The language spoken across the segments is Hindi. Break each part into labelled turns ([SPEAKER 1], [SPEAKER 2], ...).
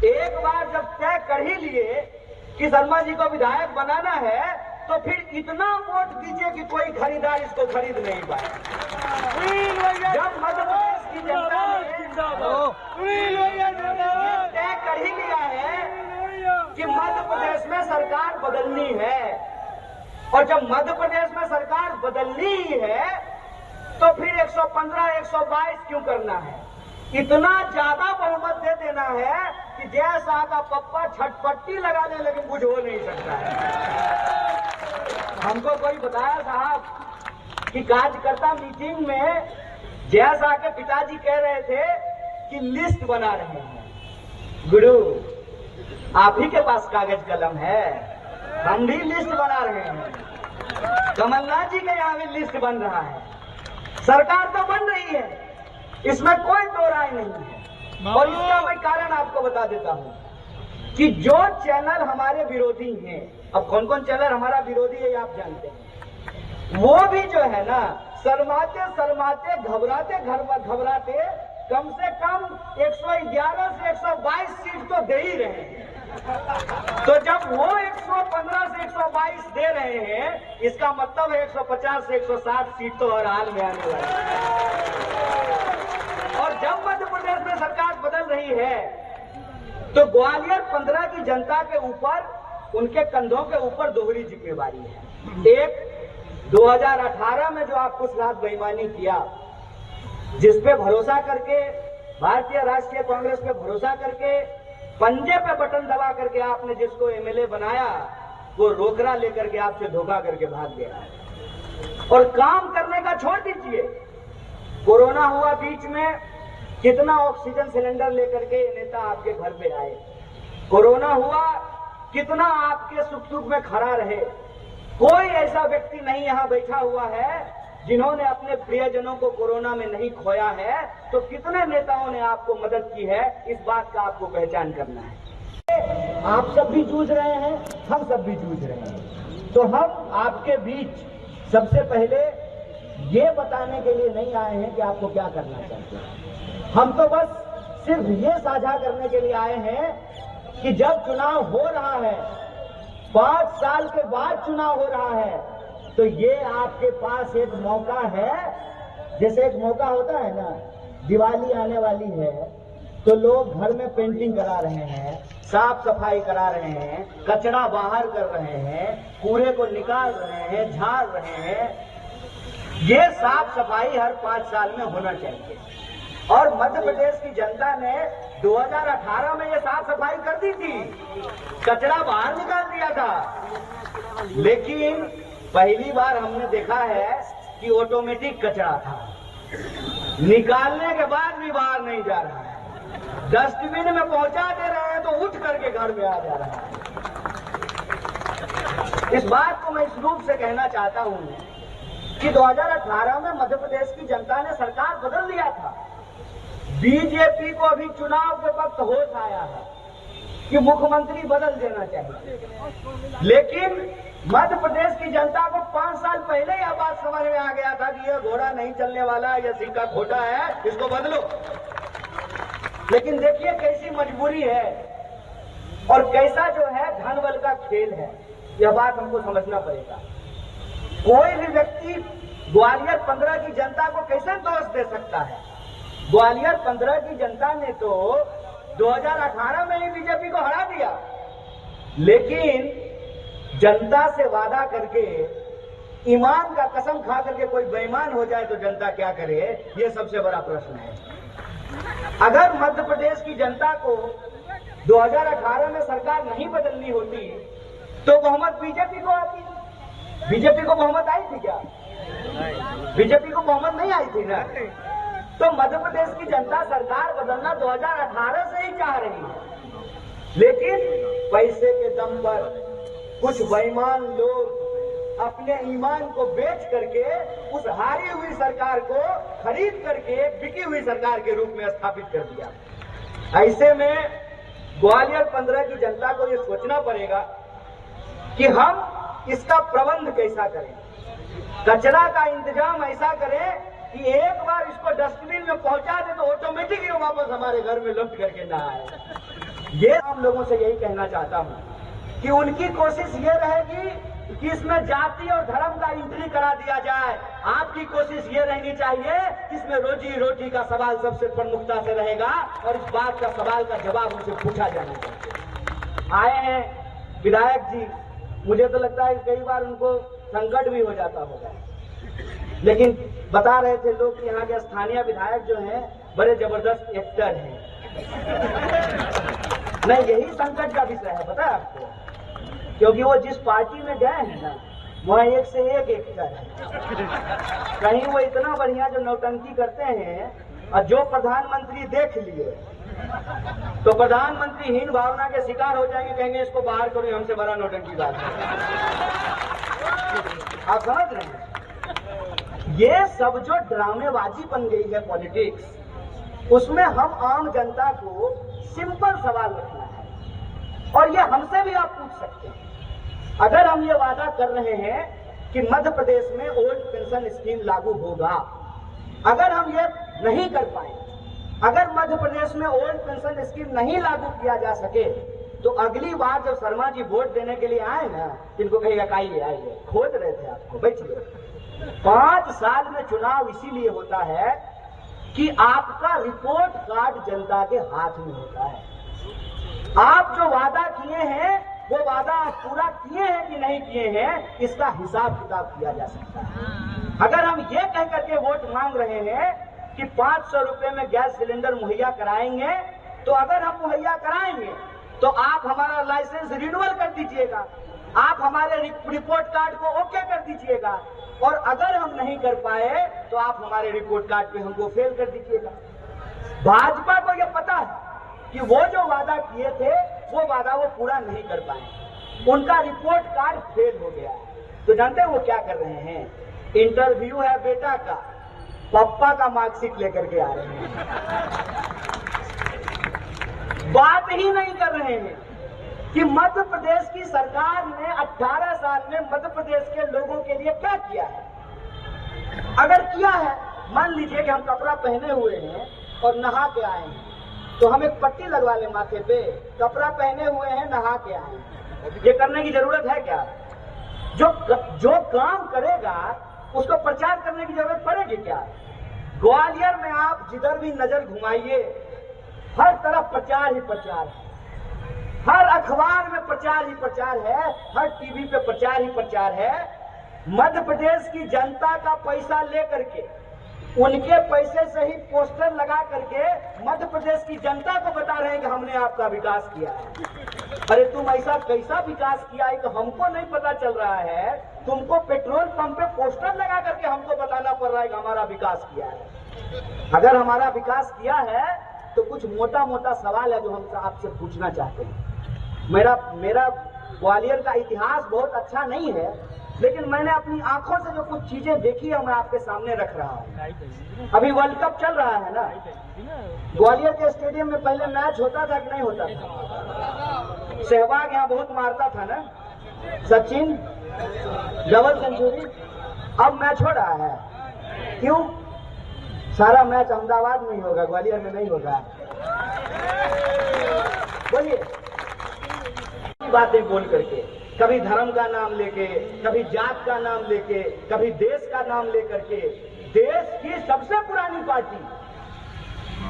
[SPEAKER 1] एक बार जब तय कर ही लिए कि शर्मा जी को विधायक बनाना है तो फिर इतना वोट दीजिए कि कोई खरीदार इसको खरीद नहीं पाए। जब मध्य प्रदेश की जनता ने तय कर ही लिया है कि मध्य प्रदेश में सरकार बदलनी है, और जब मध्य प्रदेश में सरकार बदलनी ही है तो फिर 115, 122 क्यों करना है? इतना ज्यादा बहुमत दे देना है कि जैसा का पप्पा छटपट्टी लगा दे, लेकिन कुछ हो नहीं सकता है। हमको कोई बताया साहब कि कार्यकर्ता मीटिंग में जैसा के पिताजी कह रहे थे कि लिस्ट बना रहे हैं। गुरु, आप ही के पास कागज कलम है, हम भी लिस्ट बना रहे हैं। कमलनाथ जी के यहाँ भी लिस्ट बन रहा है, सरकार तो बन रही है, इसमें कोई दो राय नहीं है। और इसका मैं कारण आपको बता देता हूं कि जो चैनल हमारे विरोधी हैं, अब कौन कौन चैनल हमारा विरोधी है आप जानते हैं, वो भी जो है ना शर्माते शर्माते घबराते घबराते कम से कम 111 से 122 सीट तो दे ही रहे हैं। तो जब वो 115 से 122 दे रहे हैं, इसका मतलब है 150 से 160 सीट तो हर हाल में आने वाली है। और जब मध्य प्रदेश में सरकार बदल रही है तो ग्वालियर 15 की जनता के ऊपर, उनके कंधों के ऊपर दोहरी जिम्मेवारी है। एक 2018 में जो आप कुछ रात बेईमानी किया, जिस पे भरोसा करके भारतीय राष्ट्रीय कांग्रेस पे भरोसा करके पंजे पे बटन दबा करके आपने जिसको एमएलए बनाया, वो रोकड़ा लेकर के आपसे धोखा करके भाग गया। और काम करने का छोड़ दीजिए, कोरोना हुआ बीच में, कितना ऑक्सीजन सिलेंडर लेकर के नेता आपके घर पे आए। कोरोना हुआ, कितना आपके सुख दुख में खड़ा रहे। कोई ऐसा व्यक्ति नहीं यहाँ बैठा हुआ है जिन्होंने अपने प्रियजनों को कोरोना में नहीं खोया है। तो कितने नेताओं ने आपको मदद की है, इस बात का आपको पहचान करना है। आप सब भी जूझ रहे हैं, हम सब भी जूझ रहे हैं। तो हम आपके बीच सबसे पहले ये बताने के लिए नहीं आए हैं कि आपको क्या करना चाहते हैं। हम तो बस सिर्फ ये साझा करने के लिए आए हैं कि जब चुनाव हो रहा है, 5 साल के बाद चुनाव हो रहा है, तो ये आपके पास एक मौका है। जैसे एक मौका होता है ना, दिवाली आने वाली है तो लोग घर में पेंटिंग करा रहे हैं, साफ सफाई करा रहे हैं, कचरा बाहर कर रहे हैं, कूड़े को निकाल रहे हैं, झाड़ रहे हैं। ये साफ सफाई हर 5 साल में होना चाहिए। और मध्य प्रदेश की जनता ने 2018 में ये साफ सफाई कर दी थी, कचरा बाहर निकाल दिया था। लेकिन पहली बार हमने देखा है कि ऑटोमेटिक कचरा था, निकालने के बाद भी बाहर नहीं जा रहा है, डस्टबिन में पहुंचा दे रहे हैं तो उठ करके घर में आ जा रहा है। इस बात को मैं इस रूप से कहना चाहता हूं कि 2018 में मध्य प्रदेश की जनता ने सरकार बदल दिया था। बीजेपी को अभी चुनाव के वक्त होश आया है कि मुख्यमंत्री बदल देना चाहिए, लेकिन मध्य प्रदेश की जनता को 5 साल पहले यह बात समझ में आ गया था कि यह घोड़ा नहीं चलने वाला, यह सिक्का खोटा है, इसको बदलो। लेकिन देखिए कैसी मजबूरी है और कैसा जो है धन बल का खेल है, यह बात हमको समझना पड़ेगा। कोई भी व्यक्ति ग्वालियर 15 की जनता को कैसे दोष दे सकता है? ग्वालियर 15 की जनता ने तो 2018 में ही बीजेपी को हरा दिया, लेकिन जनता से वादा करके, ईमान का कसम खा करके कोई बेईमान हो जाए तो जनता क्या करे, ये सबसे बड़ा प्रश्न है। अगर मध्य प्रदेश की जनता को 2018 में सरकार नहीं बदलनी होती तो बहुमत बीजेपी को आती। बीजेपी को बहुमत आई थी क्या? बीजेपी को बहुमत नहीं आई थी ना। तो मध्य प्रदेश की जनता सरकार बदलना 2018 से ही चाह रही है, लेकिन पैसे के दम पर कुछ बेईमान लोग अपने ईमान को बेच करके उस हारी हुई सरकार को खरीद करके बिकी हुई सरकार के रूप में स्थापित कर दिया। ऐसे में ग्वालियर 15 की जनता को ये सोचना पड़ेगा कि हम इसका प्रबंध कैसा करें, कचरा का इंतजाम ऐसा करें कि एक बार इसको डस्टबिन में पहुंचा दे तो ऑटोमेटिक ये वापस हमारे घर में लौट करके ना आए। ये तमाम लोगों से यही कहना चाहता हूं कि उनकी कोशिश ये रहेगी कि इसमें जाति और धर्म का एंट्री करा दिया जाए। आपकी कोशिश ये रहनी चाहिए कि इसमें रोजी रोटी का सवाल सबसे प्रमुखता से रहेगा और इस बात का सवाल का जवाब उनसे पूछा जाना चाहिए। आए हैं विधायक जी, मुझे तो लगता है कई बार उनको संकट भी हो जाता होगा, लेकिन बता रहे थे लोग कि यहाँ के स्थानीय विधायक जो हैं बड़े जबरदस्त एक्टर हैं। नहीं, यही संकट का विषय है, पता है आपको, क्योंकि वो जिस पार्टी में गए हैं ना, वहाँ एक से एक एक्टर है। कहीं वो इतना बढ़िया जो नौटंकी करते हैं और जो प्रधानमंत्री देख लिए तो प्रधानमंत्री हीन भावना के शिकार हो जाएंगे, कहेंगे इसको बाहर करो, हमसे बड़ा नौटंकी बात है। आप समझ रहे हैं? ये सब जो ड्रामेबाजी बन गई है पॉलिटिक्स, उसमें हम आम जनता को सिंपल सवाल रखना है और ये हमसे भी आप पूछ सकते हैं। अगर हम ये वादा कर रहे हैं कि मध्य प्रदेश में ओल्ड पेंशन स्कीम लागू होगा, अगर हम ये नहीं कर पाए, अगर मध्य प्रदेश में ओल्ड पेंशन स्कीम नहीं लागू किया जा सके, तो अगली बार जब शर्मा जी वोट देने के लिए आए ना, इनको कहेगा आइए आइए, खोज रहे थे आपको, बैठिए। 5 साल में चुनाव इसीलिए होता है कि आपका रिपोर्ट कार्ड जनता के हाथ में होता है। आप जो वादा किए हैं वो वादा आप पूरा किए हैं कि नहीं किए हैं, इसका हिसाब किताब किया जा सकता है। अगर हम ये कह करके वोट मांग रहे हैं कि 500 रुपए में गैस सिलेंडर मुहैया कराएंगे, तो अगर हम मुहैया कराएंगे तो आप हमारा लाइसेंस रिन्यूअल कर दीजिएगा, आप हमारे रिपोर्ट कार्ड को ओके कर दीजिएगा, और अगर हम नहीं कर पाए तो आप हमारे रिपोर्ट कार्ड पे हमको फेल कर दीजिएगा। भाजपा को यह पता है कि वो जो वादा किए थे वो वादा वो पूरा नहीं कर पाए, उनका रिपोर्ट कार्ड फेल हो गया है। तो जानते हैं वो क्या कर रहे हैं? इंटरव्यू है बेटा का, पप्पा का मार्कशीट लेकर के आ रहे हैं, बात ही नहीं कर रहे हैं कि मध्य प्रदेश की सरकार ने 18 साल में मध्य प्रदेश के लोगों के लिए क्या किया है। अगर किया है, मान लीजिए कि हम कपड़ा पहने हुए हैं और नहा के आए हैं, तो हम एक पट्टी लगवा लें माथे पे, कपड़ा पहने हुए हैं, नहा के आए हैं, ये करने की जरूरत है क्या? जो काम करेगा उसको प्रचार करने की जरूरत पड़ेगी क्या? ग्वालियर में आप जिधर भी नजर घुमाइए, हर तरफ प्रचार ही प्रचार है, हर अखबार में प्रचार ही प्रचार है, हर टीवी पे प्रचार ही प्रचार है। मध्य प्रदेश की जनता का पैसा लेकर के, उनके पैसे से ही पोस्टर लगा करके मध्य प्रदेश की जनता को बता रहे हैं कि हमने आपका विकास किया है। अरे तुम ऐसा कैसा विकास किया है तो हमको नहीं पता चल रहा है, तुमको पेट्रोल पंप पे पोस्टर लगा करके हमको बताना पड़ रहा है कि हमारा विकास किया है। अगर हमारा विकास किया है तो कुछ मोटा मोटा सवाल है जो हम आपसे पूछना चाहते हैं। मेरा ग्वालियर का इतिहास बहुत अच्छा नहीं है, लेकिन मैंने अपनी आंखों से जो कुछ चीजें देखी है मैं आपके सामने रख रहा हूँ। अभी वर्ल्ड कप चल रहा है ना, ग्वालियर के स्टेडियम में पहले मैच होता था कि नहीं होता था? सहवाग यहाँ बहुत मारता था ना, सचिन डबल सेंचुरी। अब मैच हो रहा है, क्यों? सारा मैच अहमदाबाद में ही होगा, ग्वालियर में नहीं होगा। बोलिए, बातें बोल करके, कभी धर्म का नाम लेके, कभी जात का नाम लेके, कभी देश का नाम लेकर के, देश की सबसे पुरानी पार्टी,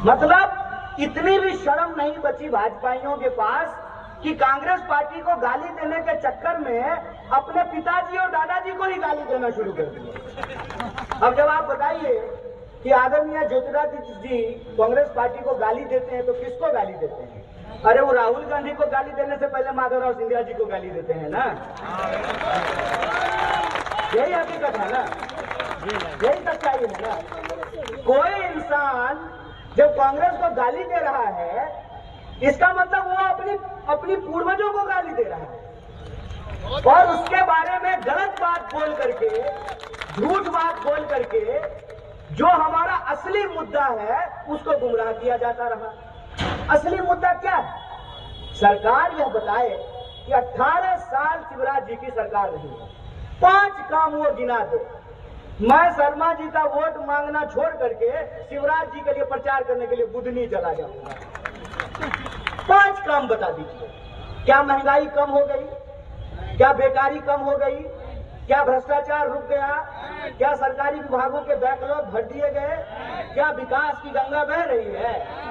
[SPEAKER 1] मतलब इतनी भी शर्म नहीं बची भाजपाइयों के पास कि कांग्रेस पार्टी को गाली देने के चक्कर में अपने पिताजी और दादाजी को ही गाली देना शुरू कर दिया। अब जब आप बताइए कि आदरणीय ज्योतिरादित्य जी कांग्रेस पार्टी को गाली देते हैं तो किसको गाली देते हैं? अरे वो राहुल गांधी को गाली देने से पहले माधवराव सिंधिया जी को गाली देते हैं ना। यही हकीकत है ना, यही सच्चाई है ना। कोई इंसान जब कांग्रेस को गाली दे रहा है, इसका मतलब वो अपनी पूर्वजों को गाली दे रहा है और उसके बारे में गलत बात बोल करके, झूठ बात बोल करके जो हमारा असली मुद्दा है उसको गुमराह किया जाता रहा। असली मुद्दा क्या है? सरकार यह बताए कि 18 साल शिवराज जी की सरकार रही है, 5 काम वो गिना दे। मैं शर्मा जी का वोट मांगना छोड़ करके शिवराज जी के लिए प्रचार करने के लिए बुधनी चला जाऊंगा। 5 काम बता दीजिए। क्या महंगाई कम हो गई? क्या बेकारी कम हो गई? क्या भ्रष्टाचार रुक गया? क्या सरकारी विभागों के बैकलॉग भर दिए गए? क्या विकास की गंगा बह रही है?